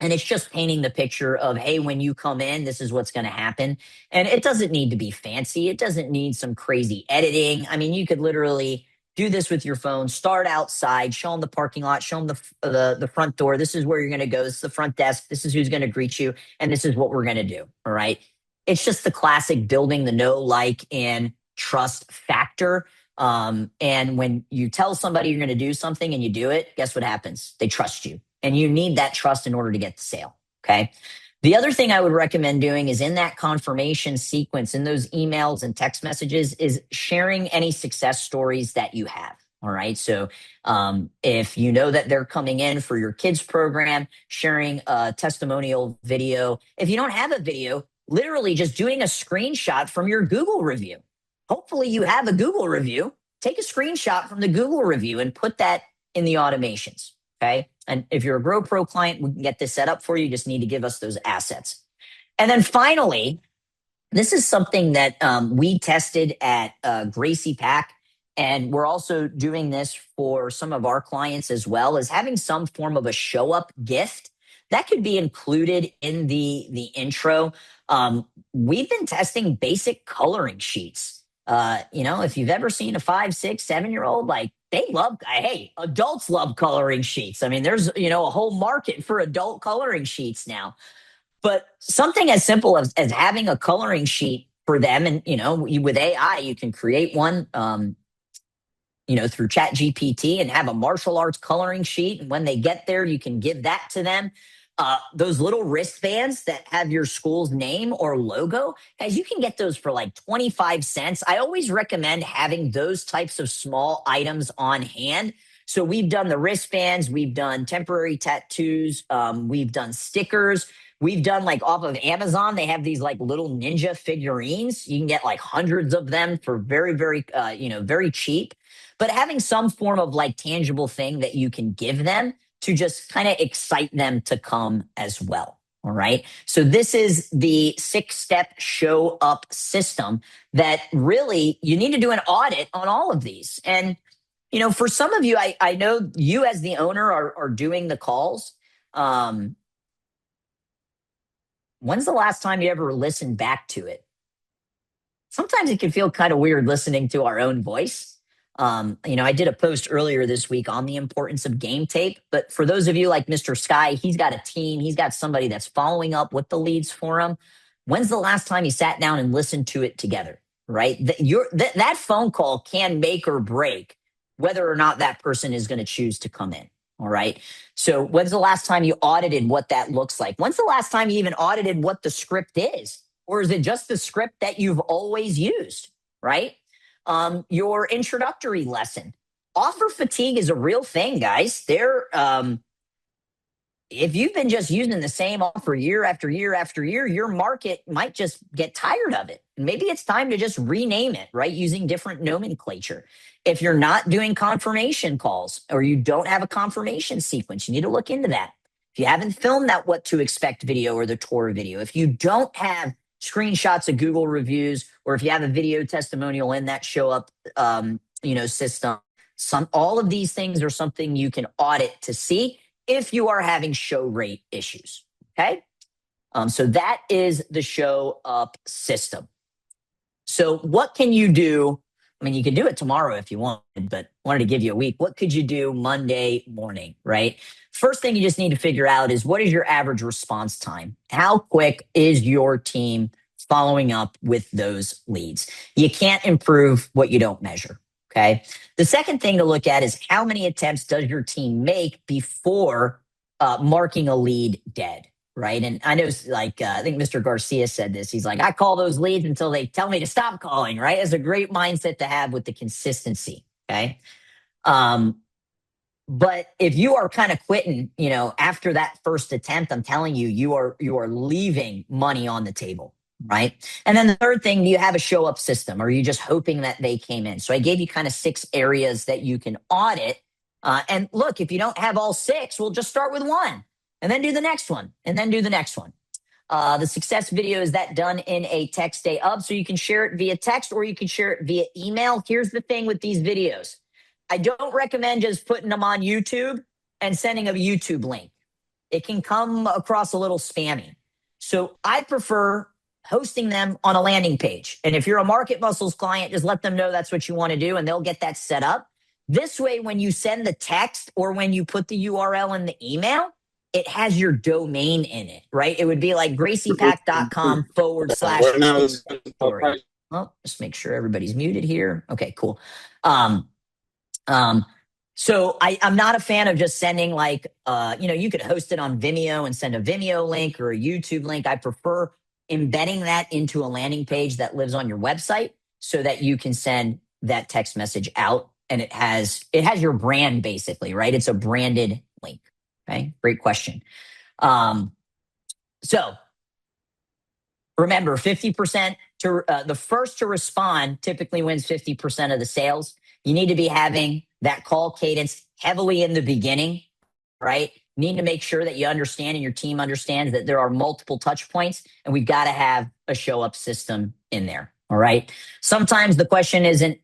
And it's just painting the picture of, hey, when you come in, this is what's going to happen. And it doesn't need to be fancy. It doesn't need some crazy editing. I mean, you could literally do this with your phone, start outside, show them the parking lot, show them the front door. This is where you're going to go. This is the front desk. This is who's going to greet you. And this is what we're going to do. All right. It's just the classic building the know, like, and trust factor. And when you tell somebody you're going to do something and you do it, guess what happens? They trust you. And you need that trust in order to get the sale. Okay. The other thing I would recommend doing is in that confirmation sequence, in those emails and text messages, is sharing any success stories that you have. All right. So if you know that they're coming in for your kids program, sharing a testimonial video. If you don't have a video, literally just doing a screenshot from your Google review. Hopefully you have a Google review. Take a screenshot from the Google review and put that in the automations. Okay. And if you're a Grow Pro client, we can get this set up for you. You just need to give us those assets. And then finally, this is something that we tested at Gracie Pack. And we're also doing this for some of our clients as well, as having some form of a show up gift that could be included in the intro. We've been testing basic coloring sheets. If you've ever seen a 5, 6, 7-year-old, like they love, hey, adults love coloring sheets. I mean, there's, a whole market for adult coloring sheets now. But something as simple as having a coloring sheet for them. And, with AI, you can create one, through Chat GPT and have a martial arts coloring sheet. And when they get there, you can give that to them. Those little wristbands that have your school's name or logo, guys, you can get those for like 25 cents. I always recommend having those types of small items on hand. So we've done the wristbands, we've done temporary tattoos, we've done stickers. We've done like off of Amazon, they have these like little ninja figurines. You can get like hundreds of them for very, very, very cheap. But having some form of like tangible thing that you can give them to just kind of excite them to come as well. All right. So this is the 6-step show up system that really you need to do an audit on all of these. And, for some of you, I know you as the owner are doing the calls. When's the last time you ever listened back to it? Sometimes it can feel kind of weird listening to our own voice. I did a post earlier this week on the importance of game tape. But for those of you like Mr. Sky, he's got a team. He's got somebody that's following up with the leads for him. When's the last time you sat down and listened to it together, right? That phone call can make or break whether or not that person is going to choose to come in. All right. So when's the last time you audited what that looks like? When's the last time you even audited what the script is? Or is it just the script that you've always used, right? Your introductory lesson. offer fatigue is a real thing, guys. If you've been just using the same offer year after year after year, your market might just get tired of it. Maybe it's time to just rename it, right? Using different nomenclature. If you're not doing confirmation calls or you don't have a confirmation sequence, you need to look into that. If you haven't filmed that what to expect video or the tour video, if you don't have screenshots of Google reviews, or if you have a video testimonial in that show up, system, all of these things are something you can audit to see if you are having show rate issues. Okay. So that is the show up system. So what can you do? I mean, you can do it tomorrow if you want, but wanted to give you a week. What could you do Monday morning, right? First thing you just need to figure out is, what is your average response time? How quick is your team following up with those leads? You can't improve what you don't measure. Okay. The second thing to look at is, how many attempts does your team make before marking a lead dead? Right. And I know, like, I think Mr. Garcia said this. He's like, I call those leads until they tell me to stop calling. Right. It's a great mindset to have with the consistency. Okay. But if you are kind of quitting, after that first attempt, I'm telling you, you are leaving money on the table. Right. And then the third thing, do you have a show up system? Or are you just hoping that they came in? So I gave you kind of 6 areas that you can audit. And look, if you don't have all 6, we'll just start with 1 and then do the next one and then do the next one. The success video is that done in a text day of, so you can share it via text or you can share it via email. Here's the thing with these videos. I don't recommend just putting them on YouTube and sending a YouTube link. It can come across a little spammy. So I prefer hosting them on a landing page. And if you're a Market Muscles client, just let them know that's what you want to do and they'll get that set up. This way, when you send the text or when you put the URL in the email, it has your domain in it, right? It would be like graciepack.com/story. Oh, just make sure everybody's muted here. Okay, cool. So I'm not a fan of just sending you could host it on Vimeo and send a Vimeo link or a YouTube link. I prefer embedding that into a landing page that lives on your website so that you can send that text message out and it has your brand basically, right? It's a branded link. Okay. Great question. So remember, 50% to the first to respond typically wins 50% of the sales. You need to be having that call cadence heavily in the beginning, right? You need to make sure that you understand and your team understands that there are multiple touch points and we've got to have a show up system in there. All right. Sometimes the question isn't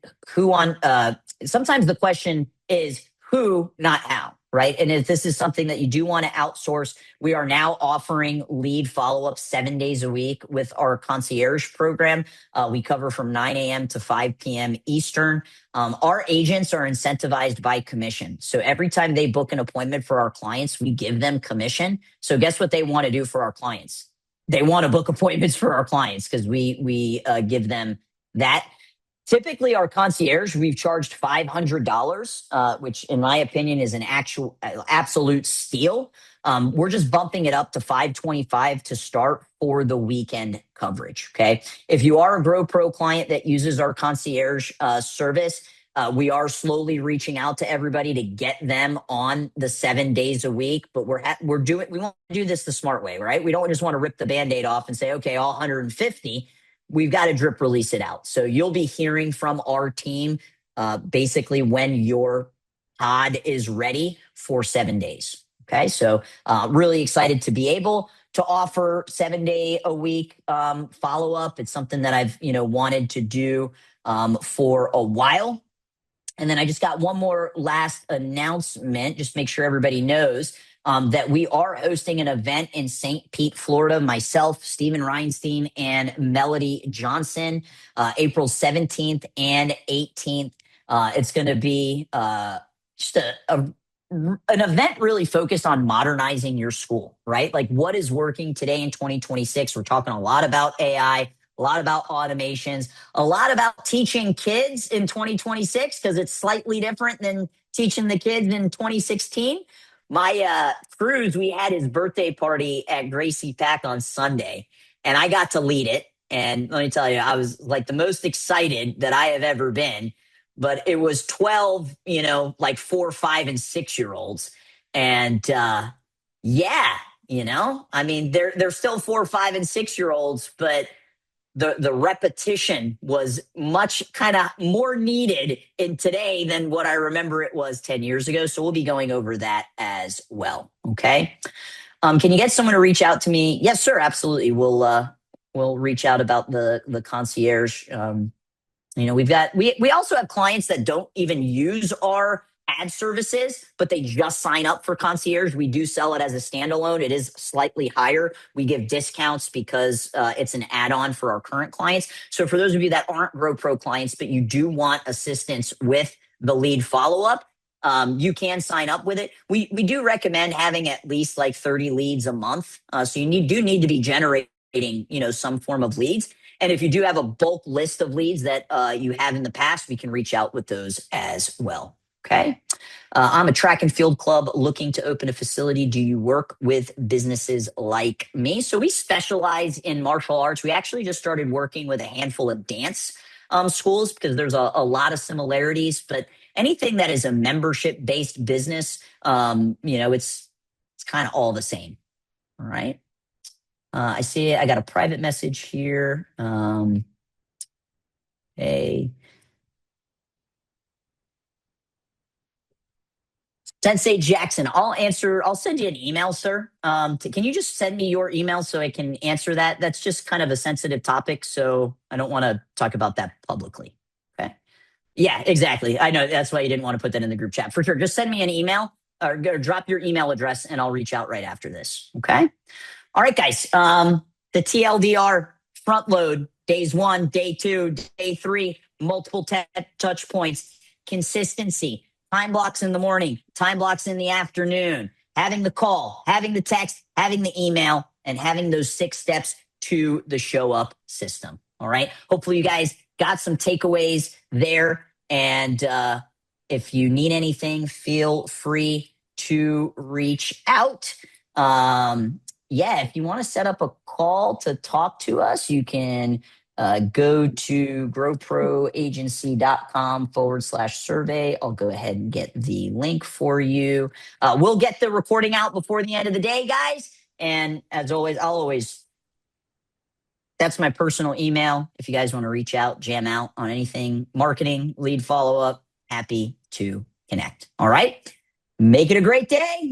sometimes the question is who, not how. Right. And if this is something that you do want to outsource, we are now offering lead follow-up 7 days a week with our concierge program. We cover from 9 a.m. to 5 p.m. Eastern. Our agents are incentivized by commission. So every time they book an appointment for our clients, we give them commission. So guess what they want to do for our clients? They want to book appointments for our clients because we give them that. Typically, our concierge, we've charged $500, which in my opinion is an absolute steal. We're just bumping it up to $525 to start for the weekend coverage. Okay. If you are a Grow Pro client that uses our concierge service, we are slowly reaching out to everybody to get them on the 7 days a week, but we want to do this the smart way, right? We don't just want to rip the Band-Aid off and say, okay, all 150. We've got to drip release it out. So you'll be hearing from our team basically when your pod is ready for 7 days. Okay. So really excited to be able to offer 7 day a week follow-up. It's something that I've, wanted to do for a while. And then I just got one more last announcement, just make sure everybody knows that we are hosting an event in St. Pete, Florida. Myself, Steven Reinstein, and Melody Johnson, April 17th and 18th. It's going to be just an event really focused on modernizing your school, right? Like what is working today in 2026. We're talking a lot about AI, a lot about automations, a lot about teaching kids in 2026 because it's slightly different than teaching the kids in 2016. My Cruz, we had his birthday party at Gracie Pack on Sunday, and I got to lead it. And let me tell you, I was like the most excited that I have ever been. but it was 12, like 4, 5, and 6 year olds. And yeah, I mean, they're still 4, 5, and 6 year olds, but the repetition was much kind of more needed in today than what I remember it was 10 years ago. So we'll be going over that as well. Okay. Can you get someone to reach out to me? Yes, sir. Absolutely. We'll reach out about the concierge. We also have clients that don't even use our ad services, but they just sign up for concierge. We do sell it as a standalone. It is slightly higher. We give discounts because it's an add-on for our current clients. So for those of you that aren't Grow Pro clients, but you do want assistance with the lead follow-up, you can sign up with it. We do recommend having at least like 30 leads a month. So you do need to be generating, some form of leads. And if you do have a bulk list of leads that you have in the past, we can reach out with those as well. Okay. I'm a track and field club looking to open a facility. Do you work with businesses like me? So we specialize in martial arts. We actually just started working with a handful of dance schools because there's a lot of similarities, but anything that is a membership based business, it's kind of all the same. All right. I see it. I got a private message here. Hey, Sensei Jackson, I'll send you an email, sir. Can you just send me your email so I can answer that? That's just kind of a sensitive topic, so I don't want to talk about that publicly. Okay. Yeah, exactly. I know that's why you didn't want to put that in the group chat. For sure. Just send me an email or drop your email address and I'll reach out right after this. Okay. All right, guys. The TLDR front load, days 1, day 2, day 3, multiple touch points, consistency, time blocks in the morning, time blocks in the afternoon, having the call, having the text, having the email, and having those 6 steps to the show up system. All right. Hopefully you guys got some takeaways there. And if you need anything, feel free to reach out. If you want to set up a call to talk to us, you can go to growproagency.com/survey. I'll go ahead and get the link for you. We'll get the recording out before the end of the day, guys. And as always, that's my personal email. If you guys want to reach out, jam out on anything, marketing, lead follow-up, happy to connect. All right. Make it a great day.